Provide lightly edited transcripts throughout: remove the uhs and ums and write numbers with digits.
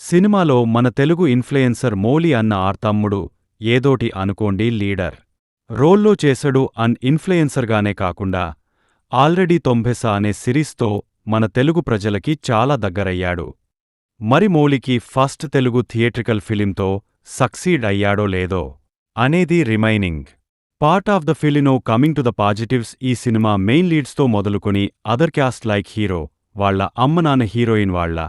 సినిమాలో మన తెలుగు ఇన్ఫ్లుయెన్సర్ మౌలి అన్న ఆర్తమ్ముడు ఏదోటి అనుకోండి లీడర్ రోల్లో చేసడు అన్ ఇన్ఫ్లుయెన్సర్గానే కాకుండా ఆల్రెడీ 90 అనే సిరీస్తో మన తెలుగు ప్రజలకి చాలా దగ్గరయ్యాడు. మరి మౌలికి ఫస్ట్ తెలుగు థియేట్రికల్ ఫిలింతో సక్సీడ్ అయ్యాడో లేదో అనేది రిమైనింగ్ పార్ట్ ఆఫ్ ద ఫిలినో. కమింగ్ టు ద పాజిటివ్స్, ఈ సినిమా మెయిన్ లీడ్స్తో మొదలుకొని అదర్ క్యాస్ట్ లైక్ హీరో వాళ్ల అమ్మనాన్న, హీరోయిన్ వాళ్ల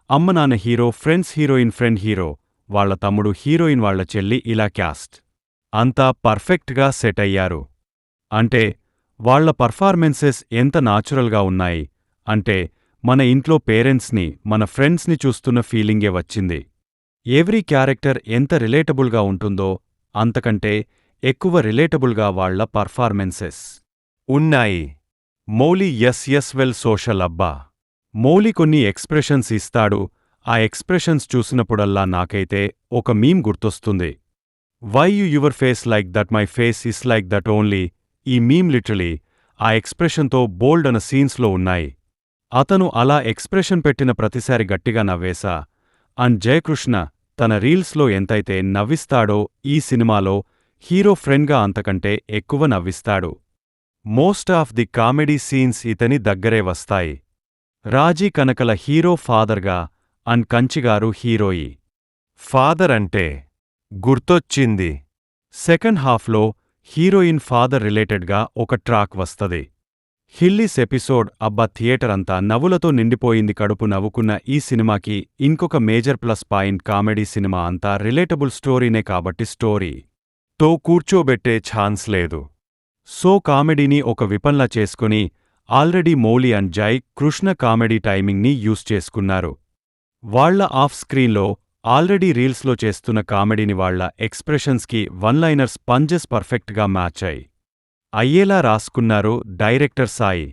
అమ్మనాన్న, hero friends, heroine friend, hero వాళ్ల తమ్ముడు, హీరోయిన్ వాళ్ల చెల్లి, ఇలా క్యాస్ట్ అంతా పర్ఫెక్ట్గా సెట్ అయ్యారు. అంటే వాళ్ల పర్ఫార్మెన్సెస్ ఎంత నాచురల్గా ఉన్నాయి అంటే మన ఇంట్లో పేరెంట్స్ని, మన ఫ్రెండ్స్ని చూస్తున్న ఫీలింగే వచ్చింది. ఎవ్రీ క్యారెక్టర్ ఎంత రిలేటబుల్గా ఉంటుందో అంతకంటే ఎక్కువ రిలేటబుల్గా వాళ్ల పర్ఫార్మెన్సెస్ ఉన్నాయి. మౌలి ఎస్ వెల్ సోషల్ అబ్బా. మౌలి కొన్ని ఎక్స్ప్రెషన్స్ ఇస్తాడు. ఆ ఎక్స్ప్రెషన్స్ చూసినప్పుడల్లా నాకైతే ఒక మీమ్ గుర్తొస్తుంది. Why you your face like that, my face is like that only. ఈ మీమ్ లిటరలీ ఆ ఎక్స్ప్రెషన్తో బోల్డ్ అన సీన్స్లో ఉన్నాయి. అతను అలా ఎక్స్ప్రెషన్ పెట్టిన ప్రతిసారి గట్టిగా నవ్వేశా. అండ్ జయకృష్ణ తన రీల్స్లో ఎంతైతే నవ్విస్తాడో ఈ సినిమాలో హీరో ఫ్రెండ్గా అంతకంటే ఎక్కువ నవ్విస్తాడు. Most of the comedy scenes ఇతని దగ్గరే వస్తాయి. రాజీ కనకల హీరో ఫాదర్గా అండ్ కంచిగారు హీరోయి. ఫాదర్ అంటే గుర్తొచ్చింది. సెకండ్ హాఫ్లో హీరోయిన్ ఫాదర్ రిలేటెడ్గా ఒక ట్రాక్ వస్తది. హిల్లీస్ ఎపిసోడ్ అబ్బా, థియేటర్ అంతా నవ్వులతో నిండిపోయింది. కడుపు నవ్వుకున్న ఈ సినిమాకి ఇంకొక major plus point comedy. Cinema అంతా రిలేటబుల్ స్టోరీనే కాబట్టి స్టోరీతో కూర్చోబెట్టే ఛాన్స్ లేదు. సో కామెడీని ఒక విపన్లా చేసుకుని ఆల్రెడీ మౌలి అండ్ జై కృష్ణ కామెడీ టైమింగ్ని యూస్ చేసుకున్నారు. వాళ్ల ఆఫ్ స్క్రీన్లో ఆల్రెడీ రీల్స్లో చేస్తున్న కామెడీని వాళ్ల ఎక్స్ప్రెషన్స్కి వన్లైనర్స్ పంజెస్ పర్ఫెక్ట్గా మ్యాచ్ అయ్యేలా రాసుకున్నారు డైరెక్టర్ సాయి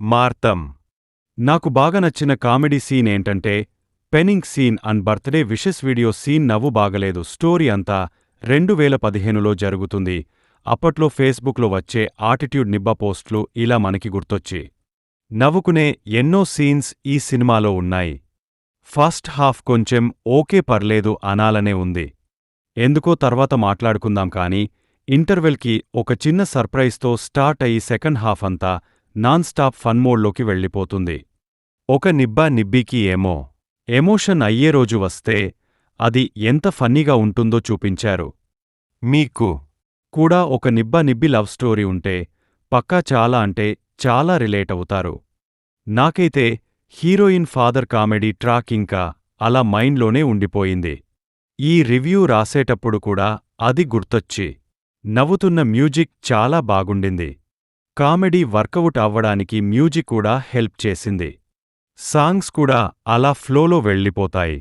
మార్తం. నాకు బాగా నచ్చిన కామెడీ సీన్ ఏంటంటే పెన్నింగ్ scene and birthday wishes video scene. నవ్వు బాగలేదు. స్టోరీ అంతా 2015లో జరుగుతుంది. అప్పట్లో ఫేస్బుక్లో వచ్చే ఆటిట్యూడ్ నిబ్బ పోస్ట్లు ఇలా మనకి గుర్తొచ్చి నవ్వుకునే ఎన్నో సీన్స్ ఈ సినిమాలో ఉన్నాయి. ఫస్ట్ హాఫ్ కొంచెం ఓకే, పర్లేదు అనాలనే ఉంది. ఎందుకో తర్వాత మాట్లాడుకుందాం కానీ ఇంటర్వెల్కి ఒక చిన్న సర్ప్రైజ్తో స్టార్ట్ అయ్యి సెకండ్ హాఫ్ అంతా నాన్ స్టాప్ ఫన్ మోడ్లోకి వెళ్ళిపోతుంది. ఒక నిబ్బా నిబ్బీకి ఎమోషన్ అయ్యే రోజు వస్తే అది ఎంత ఫన్నీగా ఉంటుందో చూపించారు. మీకు కూడా ఒక నిబ్బా నిబ్బి లవ్ స్టోరీ ఉంటే పక్కా చాలా అంటే చాలా రిలేట్ అవుతారు. నాకైతే హీరోయిన్ ఫాదర్ కామెడీ ట్రాక్ ఇంకా అలా మైండ్లోనే ఉండిపోయింది. ఈ రివ్యూ రాసేటప్పుడు కూడా అది గుర్తొచ్చి నవ్వుతున్న మ్యూజిక్ చాలా బాగుండింది. కామెడీ వర్కవుట్ అవ్వడానికి మ్యూజిక్ కూడా హెల్ప్ చేసింది. సాంగ్స్ కూడా అలా ఫ్లోలో వెళ్ళిపోతాయి.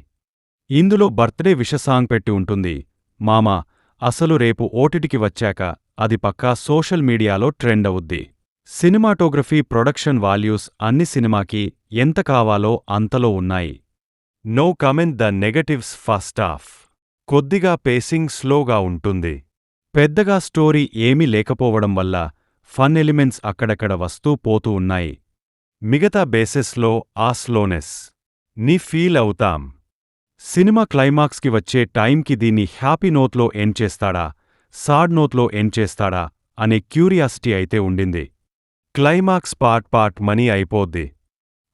ఇందులో బర్త్డే విష సాంగ్ పెట్టి ఉంటుంది. మామా అసలు రేపు ఓటిటికి వచ్చాక అది పక్కా సోషల్ మీడియాలో ట్రెండ్ అవుద్ది. సినిమాటోగ్రఫీ, ప్రొడక్షన్ వాల్యూస్ అన్ని సినిమాకి ఎంత కావాలో అంతలో ఉన్నాయి. No comment the negatives. First half కొద్దిగా పేసింగ్ స్లోగా ఉంటుంది. పెద్దగా స్టోరీ ఏమీ లేకపోవడం వల్ల ఫన్ ఎలిమెంట్స్ అక్కడక్కడ వస్తూ పోతూ ఉన్నాయి. మిగతా బేసెస్లో ఆ స్లోనెస్ ని ఫీల్ అవుతాం. సినిమా క్లైమాక్స్కి వచ్చే టైంకి దీన్ని హ్యాపీ నోట్లో ఎండ్ చేస్తాడా, సాడ్ నోట్లో ఎండ్ చేస్తాడా అనే క్యూరియాసిటీ అయితే ఉండింది. క్లైమాక్స్ పార్ట్ మనీ అయిపోద్ది,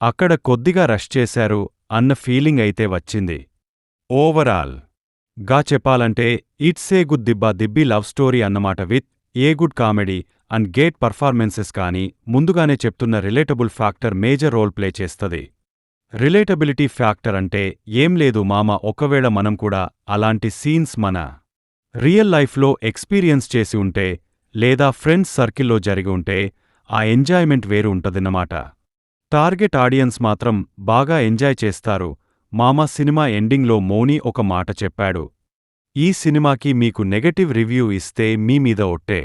అక్కడ కొద్దిగా రష్ చేశారు అన్న ఫీలింగ్ అయితే వచ్చింది. ఓవరాల్ గా చెప్పాలంటే ఇట్స్ ఏ గుడ్ దిబ్బా దిబ్బి లవ్ స్టోరీ అన్నమాట, with a good comedy and great performances. కానీ ముందుగానే చెప్తున్న relatable factor major role play చేస్తది. రిలేటబిలిటీ ఫ్యాక్టర్ అంటే ఏం లేదు మామ, ఒకవేళ మనం కూడా అలాంటి సీన్స్ మన రియల్ లైఫ్లో ఎక్స్పీరియన్స్ చేసి ఉంటే లేదా ఫ్రెండ్స్ సర్కిల్లో జరిగి ఉంటే ఆ ఎంజాయ్మెంట్ వేరు ఉంటదన్నమాట. టార్గెట్ ఆడియన్స్ మాత్రం బాగా ఎంజాయ్ చేస్తారు మామ. సినిమా ఎండింగ్లో మౌని ఒక మాట చెప్పాడు. ఈ సినిమాకి మీకు నెగటివ్ రివ్యూ ఇస్తే మీ మీద ఒట్టే.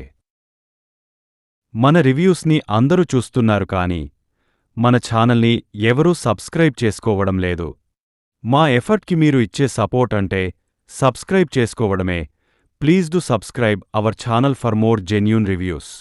మన రివ్యూస్ని అందరూ చూస్తున్నారు కానీ మన ఛానల్ని ఎవరూ సబ్స్క్రైబ్ చేసుకోవడం లేదు. మా ఎఫర్ట్కి మీరు ఇచ్చే సపోర్ట్ అంటే సబ్స్క్రైబ్ చేసుకోవడమే. Please do subscribe our channel for more genuine reviews.